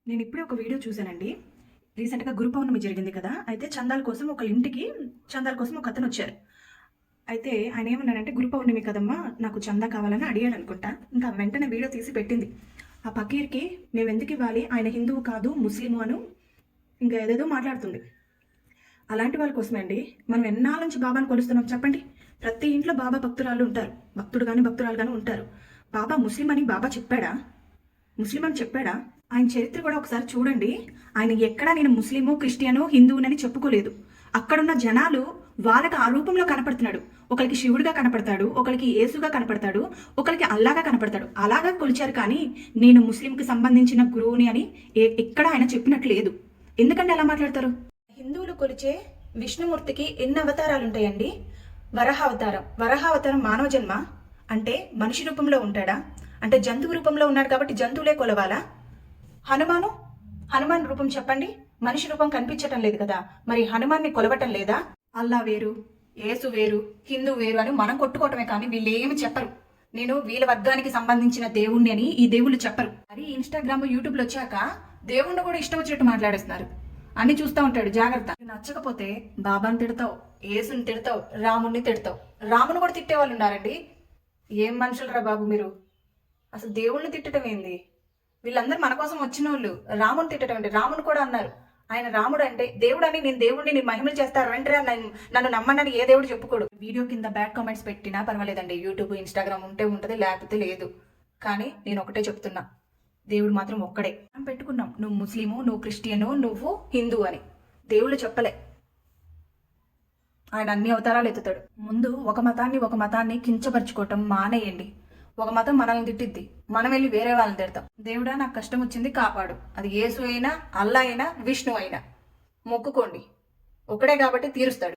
నేను ఇప్పుడే ఒక వీడియో చూశానండి. రీసెంట్గా గురు పౌర్ణమి జరిగింది కదా. అయితే చందాల కోసం ఒక ఇంటికి చందాల కోసం ఒక అతను వచ్చారు. అయితే ఆయన ఏమన్నాడంటే, గురు పౌర్ణమి కదమ్మా, నాకు చందా కావాలని అడిగాడు అనుకుంటా. ఇంకా వెంటనే వీడియో తీసి పెట్టింది. ఆ పకీర్కి మేము ఎందుకు ఇవ్వాలి, ఆయన హిందువు కాదు ముస్లిము అను ఇంకా ఏదేదో మాట్లాడుతుంది. అలాంటి వాళ్ళ కోసమే అండి మనం ఎన్నాళ్ళ నుంచి బాబాను కొలుస్తున్నాం చెప్పండి. ప్రతి ఇంట్లో బాబా భక్తురాలు ఉంటారు, భక్తుడు కానీ భక్తురాలు కానీ ఉంటారు. బాబా ముస్లిం అని బాబా చెప్పాడా? ముస్లిం అని చెప్పాడా? ఆయన చరిత్ర కూడా ఒకసారి చూడండి. ఆయన ఎక్కడా నేను ముస్లిము క్రిస్టియను హిందువునని చెప్పుకోలేదు. అక్కడున్న జనాలు వాళ్ళకి ఆ రూపంలో కనపడుతున్నాడు. ఒకరికి శివుడిగా కనపడతాడు, ఒకరికి యేసుగా కనపడతాడు, ఒకరికి అల్లాగా కనపడతాడు. అలాగా కొలిచారు. కానీ నేను ముస్లింకి సంబంధించిన గురువుని అని ఎక్కడ ఆయన చెప్పినట్లు లేదు. ఎందుకంటే అలా మాట్లాడతారు? హిందువులు కొలిచే విష్ణుమూర్తికి ఎన్ని అవతారాలు ఉంటాయండి? వరాహావతారం మానవ జన్మ అంటే మనిషి రూపంలో ఉంటాడా? అంటే జంతువు రూపంలో ఉన్నాడు కాబట్టి జంతువులే కొలవాలా? హనుమాన్ రూపం చెప్పండి, మనిషి రూపం కనిపించటం లేదు కదా, మరి హనుమాన్ని కొలవటం లేదా? అల్లా వేరు, యేసు వేరు, హిందూ వేరు అని మనం కొట్టుకోవటమే కానీ వీళ్ళు ఏమి చెప్పరు. నేను వీళ్ళ వర్గానికి సంబంధించిన దేవుణ్ణి అని ఈ దేవుళ్ళు చెప్పరు. మరి ఇన్స్టాగ్రామ్ యూట్యూబ్లో వచ్చాక దేవుణ్ణి కూడా ఇష్టం వచ్చినట్టు మాట్లాడేస్తున్నారు. అన్ని చూస్తూ ఉంటాడు, జాగ్రత్త. నచ్చకపోతే బాబాని తిడతావు, యేసుని తిడతావు, రాముణ్ణి తిడతావు. రాముని కూడా తిట్టే వాళ్ళు ఉన్నారండి. ఏం మనుషులరా బాబు మీరు? అసలు దేవుణ్ణి తిట్టడం ఏంది? వీళ్ళందరూ మన కోసం వచ్చిన వాళ్ళు. రాముని తిట్టడం ఏంటి? రాముని కూడా అన్నారు ఆయన రాముడు అంటే దేవుడు అని, నేను దేవుడిని నేను మహిమలు చేస్తారు అంటే నన్ను నమ్మనని ఏ దేవుడు చెప్పుకోడు. వీడియో కింద బ్యాడ్ కామెంట్స్ పెట్టినా పర్వాలేదండి. యూట్యూబ్ ఇన్స్టాగ్రామ్ ఉంటే ఉంటుంది, లేకపోతే లేదు. కానీ నేను ఒకటే చెప్తున్నా, దేవుడు మాత్రం ఒక్కడే. మనం పెట్టుకున్నాం, నువ్వు ముస్లిము, నువ్వు క్రిస్టియను, నువ్వు హిందూ అని. దేవుళ్ళు చెప్పలే. ఆయన అన్ని అవతారాలు ఎత్తుతాడు. ముందు ఒక మతాన్ని కించపరుచుకోవటం మానేయండి. ఒక మతం మనల్ని తిట్టిద్ది, మనం వెళ్ళి వేరే వాళ్ళని తిడతాం. దేవుడా నాకు కష్టం వచ్చింది కాపాడు. అది యేసు అయినా, అల్లా అయినా, విష్ణు అయినా మొక్కుకోండి. ఒకడే కాబట్టి తీరుస్తాడు.